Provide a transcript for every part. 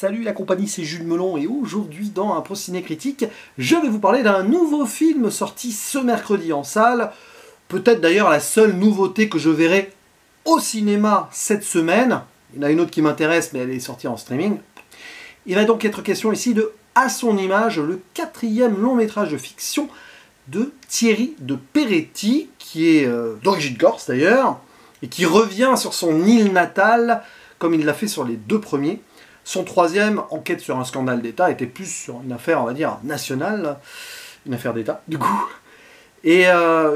Salut la compagnie, c'est Jules Melon et aujourd'hui dans un Pro-Ciné Critique, je vais vous parler d'un nouveau film sorti ce mercredi en salle. Peut-être d'ailleurs la seule nouveauté que je verrai au cinéma cette semaine. Il y en a une autre qui m'intéresse mais elle est sortie en streaming. Il va donc être question ici de À son image, le 4e long métrage de fiction de Thierry de Peretti, qui est d'origine corse d'ailleurs, et qui revient sur son île natale, comme il l'a fait sur les 2 premiers. Son 3e, Enquête sur un scandale d'État, était plus sur une affaire, on va dire, nationale, une affaire d'État, du coup. Et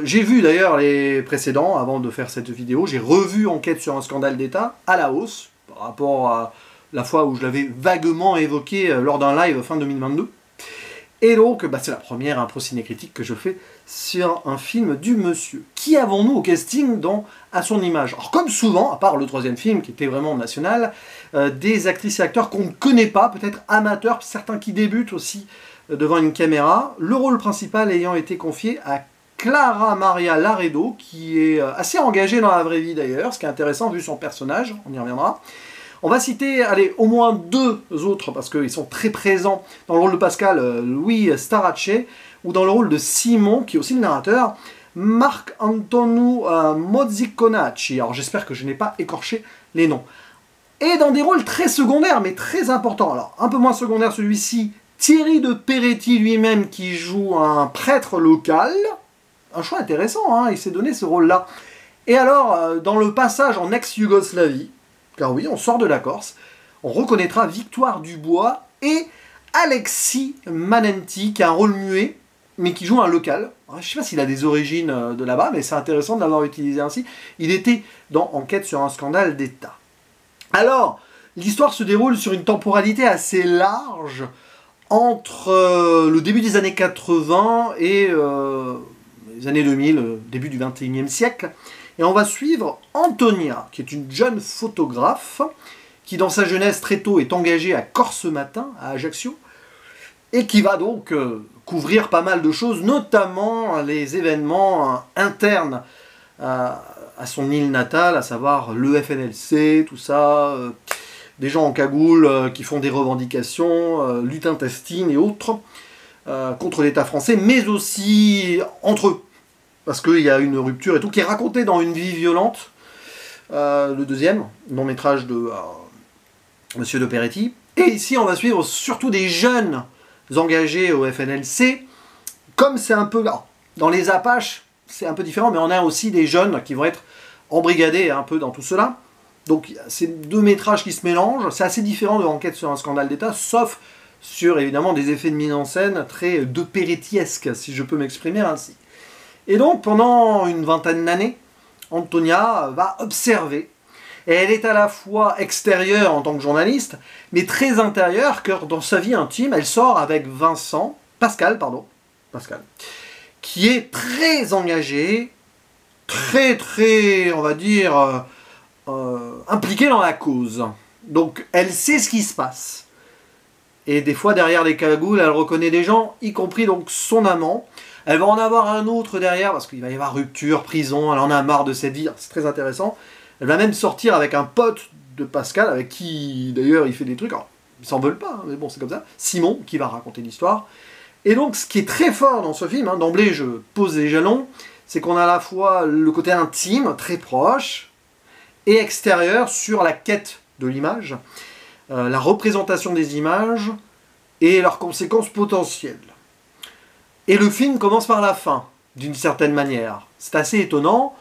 j'ai vu d'ailleurs les précédents, avant de faire cette vidéo, j'ai revu Enquête sur un scandale d'État, à la hausse, par rapport à la fois où je l'avais vaguement évoqué lors d'un live fin 2022. Et donc, c'est la première Pro-Ciné Critique que je fais sur un film du monsieur. Qui avons-nous au casting dans À son image? Alors comme souvent, à part le 3e film qui était vraiment national, des actrices et acteurs qu'on ne connaît pas, peut-être amateurs, certains qui débutent aussi devant une caméra. Le rôle principal ayant été confié à Clara Maria Laredo, qui est assez engagée dans la vraie vie d'ailleurs, ce qui est intéressant vu son personnage, on y reviendra. On va citer, allez, au moins 2 autres, parce qu'ils sont très présents dans le rôle de Pascal, Louis Starace, ou dans le rôle de Simon, qui est aussi le narrateur, Marc Antonio Mozziconacci. Alors j'espère que je n'ai pas écorché les noms. Et dans des rôles très secondaires, mais très importants. Alors, un peu moins secondaire celui-ci, Thierry de Peretti lui-même, qui joue un prêtre local. Un choix intéressant, hein, il s'est donné ce rôle-là. Et alors, dans le passage en ex-Yougoslavie, car oui, on sort de la Corse, on reconnaîtra Victoire Dubois et Alexis Manenti, qui a un rôle muet, mais qui joue un local. Je ne sais pas s'il a des origines de là-bas, mais c'est intéressant de l'avoir utilisé ainsi. Il était dans Enquête sur un scandale d'État. Alors, l'histoire se déroule sur une temporalité assez large, entre le début des années 80 et les années 2000, début du 21e siècle. Et on va suivre Antonia, qui est une jeune photographe, qui dans sa jeunesse très tôt est engagée à Corse Matin, à Ajaccio, et qui va donc couvrir pas mal de choses, notamment les événements internes à son île natale, à savoir le FNLC, tout ça, des gens en cagoule qui font des revendications, lutte intestine et autres, contre l'État français, mais aussi entre eux. Parce qu'il y a une rupture et tout, qui est racontée dans Une vie violente, le 2e long-métrage de Monsieur de Peretti. Et ici, on va suivre surtout des jeunes engagés au FNLC. Comme c'est un peu... dans les Apaches, c'est un peu différent, mais on a aussi des jeunes qui vont être embrigadés un peu dans tout cela. Donc, c'est 2 métrages qui se mélangent. C'est assez différent de Enquête sur un scandale d'État, sauf sur, évidemment, des effets de mise en scène très de Perettiesques, si je peux m'exprimer ainsi. Et donc, pendant une vingtaine d'années, Antonia va observer. Et elle est à la fois extérieure en tant que journaliste, mais très intérieure, car dans sa vie intime, elle sort avec Pascal, qui est très engagé, très, on va dire, impliqué dans la cause. Donc, elle sait ce qui se passe. Et des fois, derrière les cagoules, elle reconnaît des gens, y compris donc son amant. Elle va en avoir un autre derrière, parce qu'il va y avoir rupture, prison, elle en a marre de cette vie, c'est très intéressant. Elle va même sortir avec un pote de Pascal, avec qui d'ailleurs il fait des trucs, alors ils s'en veulent pas, hein, mais bon c'est comme ça, Simon, qui va raconter l'histoire. Et donc ce qui est très fort dans ce film, hein, d'emblée je pose les jalons, c'est qu'on a à la fois le côté intime, très proche, et extérieur sur la quête de l'image, la représentation des images, et leurs conséquences potentielles. Et le film commence par la fin, d'une certaine manière. C'est assez étonnant,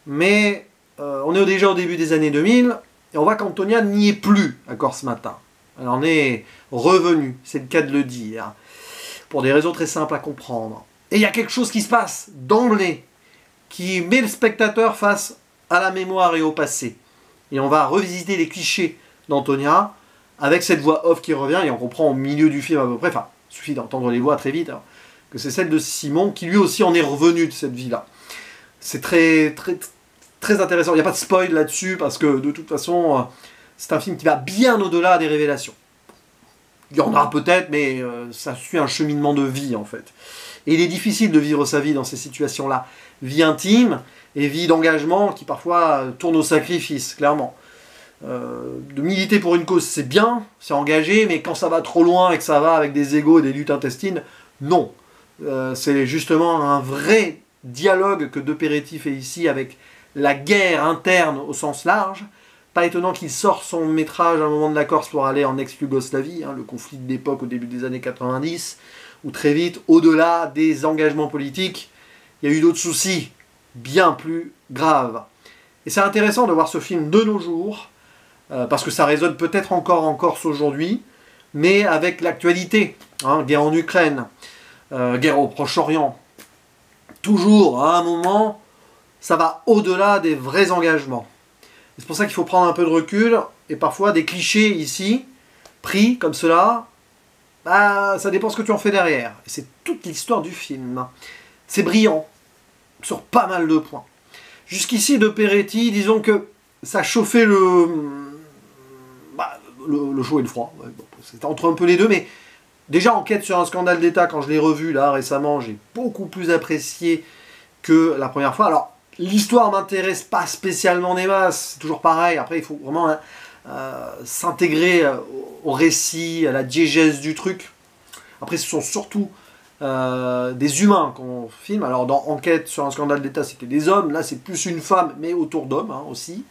mais on est déjà au début des années 2000, et on voit qu'Antonia n'y est plus à Corse Matin. Elle en est revenue, c'est le cas de le dire, pour des raisons très simples à comprendre. Et il y a quelque chose qui se passe d'emblée, qui met le spectateur face à la mémoire et au passé. Et on va revisiter les clichés d'Antonia, avec cette voix off qui revient, et on comprend au milieu du film à peu près, enfin, il suffit d'entendre les voix très vite, hein, que c'est celle de Simon, qui lui aussi en est revenu de cette vie-là. C'est très intéressant. Il n'y a pas de spoil là-dessus, parce que de toute façon, c'est un film qui va bien au-delà des révélations. Il y en aura peut-être, mais ça suit un cheminement de vie, en fait. Et il est difficile de vivre sa vie dans ces situations-là. Vie intime et vie d'engagement qui parfois tourne au sacrifice, clairement. De militer pour une cause, c'est bien, c'est engagé, mais quand ça va trop loin et que ça va avec des égos et des luttes intestines, non. C'est justement un vrai dialogue que De Peretti fait ici avec la guerre interne au sens large. Pas étonnant qu'il sorte son métrage à un moment de la Corse pour aller en ex-Yougoslavie, hein, le conflit de l'époque au début des années 90, où très vite, au-delà des engagements politiques, il y a eu d'autres soucis bien plus graves. Et c'est intéressant de voir ce film de nos jours, parce que ça résonne peut-être encore en Corse aujourd'hui, mais avec l'actualité, hein, guerre en Ukraine, guerre au Proche-Orient. Toujours, à un moment, ça va au-delà des vrais engagements. C'est pour ça qu'il faut prendre un peu de recul, et parfois des clichés ici, pris comme cela, bah, ça dépend ce que tu en fais derrière. Et c'est toute l'histoire du film. C'est brillant, sur pas mal de points. Jusqu'ici, De Peretti, disons que ça chauffait le chaud et le froid. Ouais, bon, c'était entre un peu les deux, mais déjà Enquête sur un scandale d'État, quand je l'ai revu là récemment, j'ai beaucoup plus apprécié que la première fois. Alors, l'histoire m'intéresse pas spécialement des masses, c'est toujours pareil. Après, il faut vraiment s'intégrer au récit, à la diégèse du truc. Après, ce sont surtout des humains qu'on filme. Alors, dans Enquête sur un scandale d'État, c'était des hommes. Là, c'est plus une femme, mais autour d'hommes hein, aussi.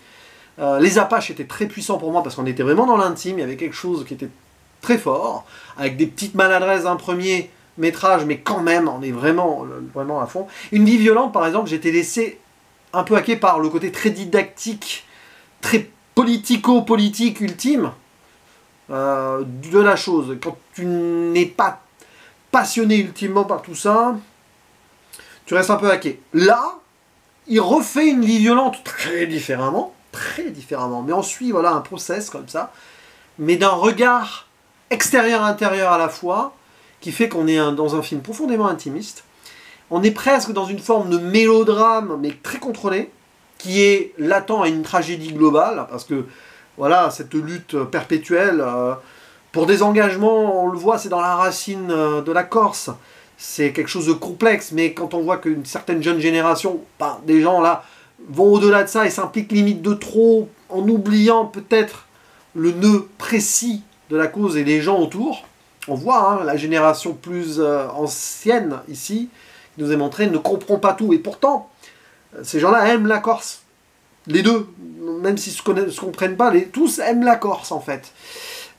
Les Apaches étaient très puissants pour moi parce qu'on était vraiment dans l'intime. Il y avait quelque chose qui était très fort, avec des petites maladresses d'un premier métrage, mais quand même, on est vraiment à fond. Une vie violente, par exemple, j'étais laissé un peu haqué par le côté très didactique, très politico-politique ultime de la chose. Quand tu n'es pas passionné ultimement par tout ça, tu restes un peu haqué. Là, il refait une vie violente très différemment, mais on suit voilà, un process comme ça, mais d'un regard extérieur-intérieur à la fois, qui fait qu'on est dans un film profondément intimiste. On est presque dans une forme de mélodrame, mais très contrôlé, qui est latent à une tragédie globale, parce que, voilà, cette lutte perpétuelle, pour des engagements, on le voit, c'est dans la racine de la Corse, c'est quelque chose de complexe, mais quand on voit qu'une certaine jeune génération, ben, des gens là, vont au-delà de ça et s'impliquent limite de trop, en oubliant peut-être le nœud précis de la cause et les gens autour, on voit hein, la génération plus ancienne ici, qui nous est montrée, ne comprend pas tout. Et pourtant, ces gens-là aiment la Corse. Les deux, même s'ils ne se comprennent pas, tous aiment la Corse en fait.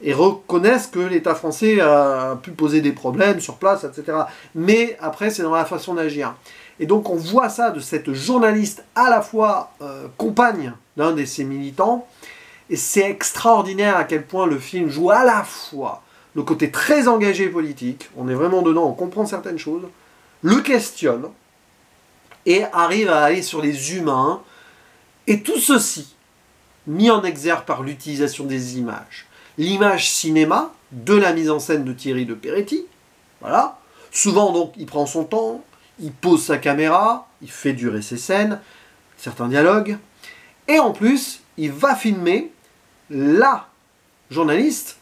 Et reconnaissent que l'État français a pu poser des problèmes sur place, etc. Mais après, c'est dans la façon d'agir. Et donc on voit ça de cette journaliste à la fois compagne d'un de ses militants, et c'est extraordinaire à quel point le film joue à la fois le côté très engagé politique, on est vraiment dedans, on comprend certaines choses, le questionne, et arrive à aller sur les humains, et tout ceci mis en exergue par l'utilisation des images. L'image cinéma, de la mise en scène de Thierry De Peretti, voilà, souvent donc il prend son temps, il pose sa caméra, il fait durer ses scènes, certains dialogues, et en plus, il va filmer la journaliste,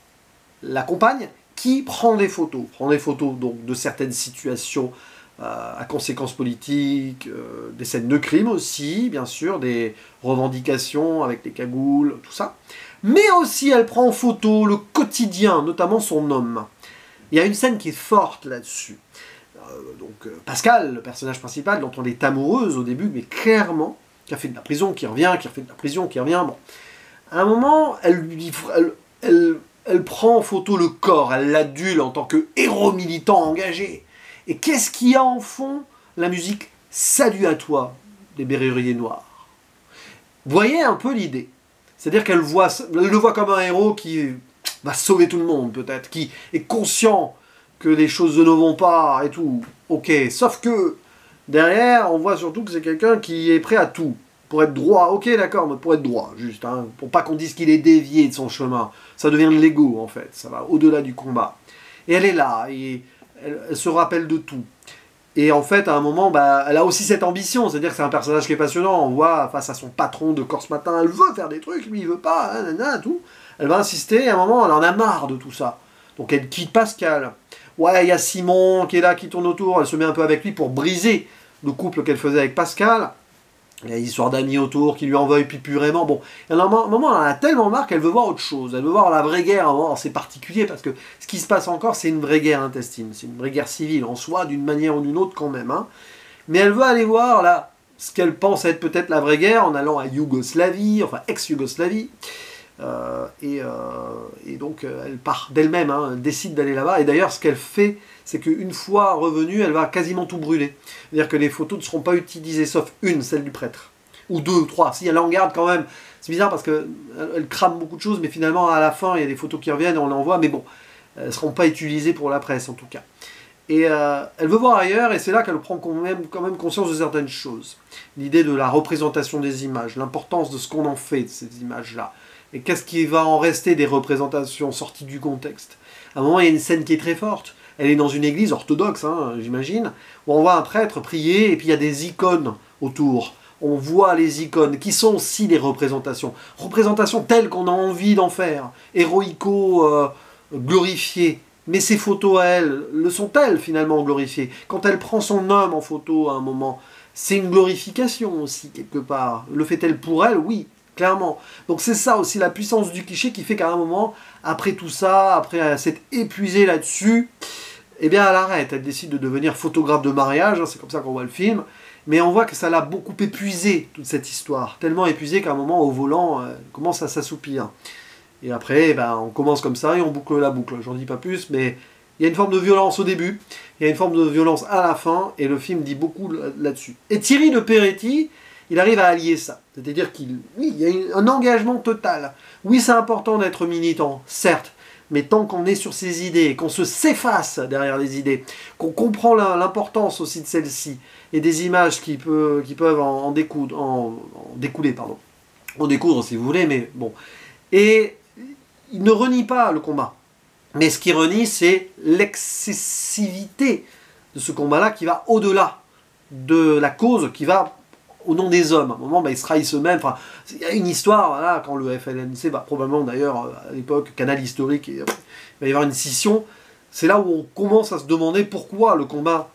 la compagne, qui prend des photos donc, de certaines situations à conséquences politiques, des scènes de crime aussi, bien sûr, des revendications avec les cagoules, tout ça. Mais aussi, elle prend en photo le quotidien, notamment son homme. Il y a une scène qui est forte là-dessus. Pascal, le personnage principal, dont on est amoureuse au début, mais clairement, qui a fait de la prison, qui revient, qui a fait de la prison, qui revient, bon. À un moment, elle prend en photo le corps, elle l'adule en tant que héros militant engagé. Et qu'est-ce qu'il y a en fond? La musique « Salut à toi » des Berruriers Noirs. Vous voyez un peu l'idée. C'est-à-dire qu'elle le voit comme un héros qui va sauver tout le monde, peut-être, qui est conscient que les choses ne vont pas et tout. Ok, sauf que derrière, on voit surtout que c'est quelqu'un qui est prêt à tout. Pour être droit, ok d'accord, mais pour être droit, juste, hein, pour pas qu'on dise qu'il est dévié de son chemin. Ça devient de l'ego, en fait, ça va au-delà du combat. Et elle est là, et elle se rappelle de tout. Et en fait, à un moment, bah, elle a aussi cette ambition, c'est-à-dire que c'est un personnage qui est passionnant. On voit, face à son patron de Corse Matin, elle veut faire des trucs, lui il veut pas, nanana, tout. Elle va insister, et à un moment, elle en a marre de tout ça. Donc elle quitte Pascal. Ouais, il y a Simon qui est là, qui tourne autour, elle se met un peu avec lui pour briser le couple qu'elle faisait avec Pascal. Il y a l'histoire d'amis autour qui lui en veulent purément. Bon, et à un moment, elle en a tellement marre qu'elle veut voir autre chose. Elle veut voir la vraie guerre. Alors, c'est particulier parce que ce qui se passe encore, c'est une vraie guerre intestine. C'est une vraie guerre civile en soi, d'une manière ou d'une autre quand même. Hein. Mais elle veut aller voir là ce qu'elle pense être peut-être la vraie guerre en allant à Yougoslavie, enfin ex-Yougoslavie. Et donc elle part d'elle-même, hein, elle décide d'aller là-bas. Et d'ailleurs, ce qu'elle fait, c'est qu'une fois revenue, elle va quasiment tout brûler. C'est-à-dire que les photos ne seront pas utilisées, sauf une, celle du prêtre. Ou deux ou trois. Si elle en garde quand même, c'est bizarre parce qu'elle crame beaucoup de choses, mais finalement, à la fin, il y a des photos qui reviennent, on l'envoie, mais bon, elles ne seront pas utilisées pour la presse en tout cas. Et elle veut voir ailleurs, et c'est là qu'elle prend quand même conscience de certaines choses. L'idée de la représentation des images, l'importance de ce qu'on en fait de ces images-là. Et qu'est-ce qui va en rester des représentations sorties du contexte? À un moment, il y a une scène qui est très forte. Elle est dans une église orthodoxe, hein, j'imagine, où on voit un prêtre prier, et puis il y a des icônes autour. On voit les icônes, qui sont aussi des représentations. Représentations telles qu'on a envie d'en faire. Glorifiées. Mais ces photos, à elle, le sont-elles finalement glorifiées? Quand elle prend son homme en photo à un moment, c'est une glorification aussi, quelque part. Le fait-elle pour elle? Oui, clairement. Donc c'est ça aussi la puissance du cliché qui fait qu'à un moment, après tout ça, après s'être épuisée là-dessus, eh bien elle arrête. Elle décide de devenir photographe de mariage, hein, c'est comme ça qu'on voit le film. Mais on voit que ça l'a beaucoup épuisé, toute cette histoire. Tellement épuisé qu'à un moment, au volant, elle commence à s'assoupir. Et après, ben, on commence comme ça et on boucle la boucle. J'en dis pas plus, mais il y a une forme de violence au début, il y a une forme de violence à la fin, et le film dit beaucoup là-dessus. Et Thierry de Peretti, il arrive à allier ça. C'est-à-dire qu'il y a un engagement total. Oui, c'est important d'être militant, certes, mais tant qu'on est sur ses idées, qu'on se s'efface derrière les idées, qu'on comprend l'importance aussi de celles-ci, et des images qui peuvent en découler, en découdre si vous voulez, mais bon. Et il ne renie pas le combat. Mais ce qu'il renie, c'est l'excessivité de ce combat-là qui va au-delà de la cause, qui va au nom des hommes. À un moment, ben, ils se trahissent eux-mêmes. Enfin, il y a une histoire, voilà, quand le FLNC, probablement d'ailleurs, à l'époque, Canal historique, il va y avoir une scission. C'est là où on commence à se demander pourquoi le combat,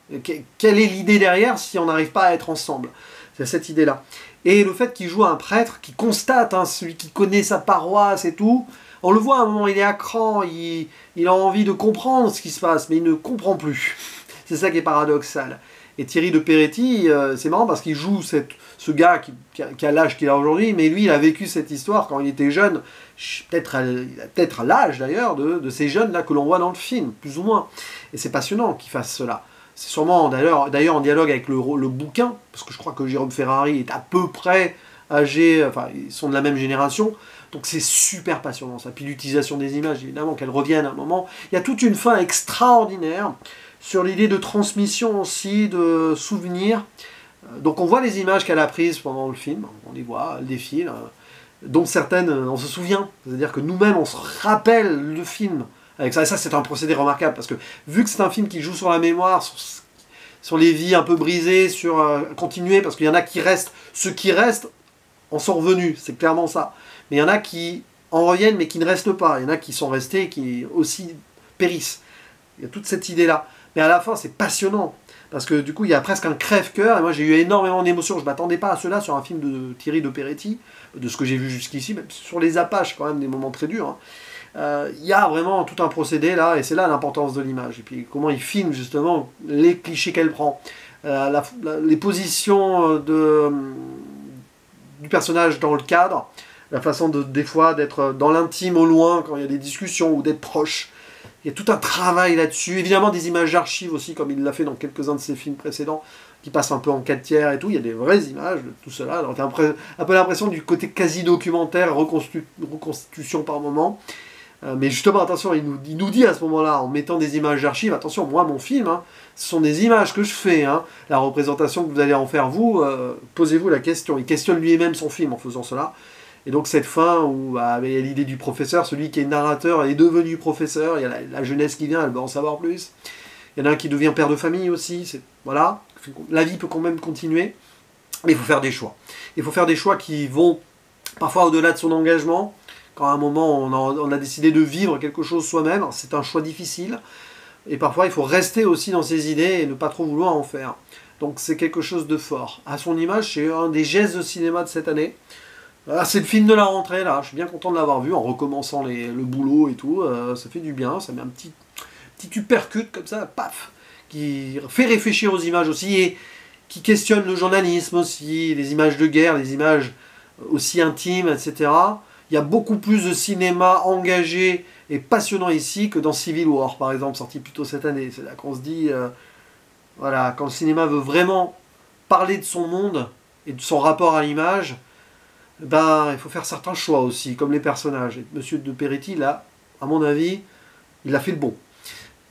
quelle est l'idée derrière si on n'arrive pas à être ensemble. C'est cette idée-là. Et le fait qu'il joue un prêtre qui constate, hein, celui qui connaît sa paroisse et tout, on le voit à un moment, il est à cran, il a envie de comprendre ce qui se passe, mais il ne comprend plus. C'est ça qui est paradoxal. Et Thierry de Peretti, c'est marrant parce qu'il joue ce gars qui a l'âge qu'il a aujourd'hui, mais lui, il a vécu cette histoire quand il était jeune, peut-être à l'âge d'ailleurs de ces jeunes-là que l'on voit dans le film, plus ou moins. Et c'est passionnant qu'il fasse cela. C'est sûrement d'ailleurs en dialogue avec le bouquin, parce que je crois que Jérôme Ferrari est à peu près âgé, enfin ils sont de la même génération, donc c'est super passionnant ça. Puis l'utilisation des images, évidemment, qu'elles reviennent à un moment. Il y a toute une fin extraordinaire sur l'idée de transmission aussi, de souvenirs. Donc on voit les images qu'elle a prises pendant le film, on les voit, elles défilent, dont certaines on se souvient, c'est-à-dire que nous-mêmes on se rappelle le film avec ça, et ça c'est un procédé remarquable, parce que vu que c'est un film qui joue sur la mémoire, sur les vies un peu brisées, sur continuer, parce qu'il y en a qui restent, ceux qui restent en sont revenus, c'est clairement ça, mais il y en a qui en reviennent mais qui ne restent pas, il y en a qui sont restés et qui aussi périssent, il y a toute cette idée-là, mais à la fin c'est passionnant, parce que du coup il y a presque un crève-cœur, et moi j'ai eu énormément d'émotions, je ne m'attendais pas à cela sur un film de Thierry de Peretti, de ce que j'ai vu jusqu'ici, même sur les Apaches quand même des moments très durs, hein. Il y a vraiment tout un procédé là, et c'est là l'importance de l'image, et puis comment il filme justement les clichés qu'elle prend, les positions du personnage dans le cadre, la façon des fois d'être dans l'intime au loin quand il y a des discussions, ou d'être proche. Il y a tout un travail là-dessus, évidemment des images d'archives aussi, comme il l'a fait dans quelques-uns de ses films précédents, qui passent un peu en 4/3 et tout, il y a des vraies images de tout cela, donc un peu l'impression du côté quasi-documentaire, reconstitution par moment. Mais justement, attention, il nous dit à ce moment-là, en mettant des images d'archives, attention, moi, mon film, hein, ce sont des images que je fais, hein, la représentation que vous allez en faire, vous, posez-vous la question. Il questionne lui-même son film en faisant cela. Et donc cette fin où il y a l'idée du professeur, celui qui est narrateur est devenu professeur, il y a la jeunesse qui vient, elle veut en savoir plus. Il y en a un qui devient père de famille aussi, voilà, la vie peut quand même continuer, mais il faut faire des choix. Il faut faire des choix qui vont parfois au-delà de son engagement. Quand à un moment on a décidé de vivre quelque chose soi-même, c'est un choix difficile, et parfois il faut rester aussi dans ses idées et ne pas trop vouloir en faire. Donc c'est quelque chose de fort. À son image, c'est un des gestes de cinéma de cette année. C'est le film de la rentrée, là. Je suis bien content de l'avoir vu en recommençant le boulot et tout. Ça fait du bien, ça met un petit uppercut comme ça, paf, qui fait réfléchir aux images aussi et qui questionne le journalisme aussi, les images de guerre, les images aussi intimes, etc. Il y a beaucoup plus de cinéma engagé et passionnant ici que dans Civil War, par exemple, sorti plus tôt cette année. C'est là qu'on se dit, voilà, quand le cinéma veut vraiment parler de son monde et de son rapport à l'image, ben, il faut faire certains choix aussi, comme les personnages. Et Monsieur de Peretti, là, à mon avis, il a fait le bon.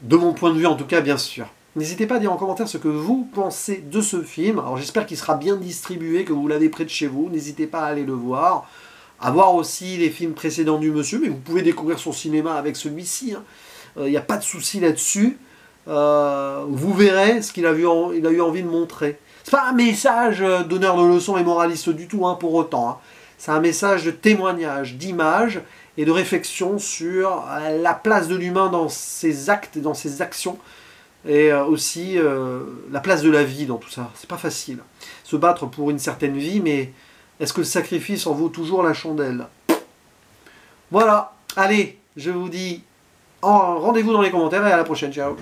De mon point de vue, en tout cas, bien sûr. N'hésitez pas à dire en commentaire ce que vous pensez de ce film. Alors j'espère qu'il sera bien distribué, que vous l'avez près de chez vous. N'hésitez pas à aller le voir. À voir aussi les films précédents du monsieur, mais vous pouvez découvrir son cinéma avec celui-ci. Il n'y a pas de souci là-dessus. Vous verrez ce qu'il a eu envie de montrer. C'est pas un message donneur de leçons et moraliste du tout, pour autant. C'est un message de témoignage, d'image et de réflexion sur la place de l'humain dans ses actes et dans ses actions. Et aussi la place de la vie dans tout ça. C'est pas facile. Se battre pour une certaine vie, mais est-ce que le sacrifice en vaut toujours la chandelle? Voilà. Allez, je vous dis rendez-vous dans les commentaires et à la prochaine. Ciao.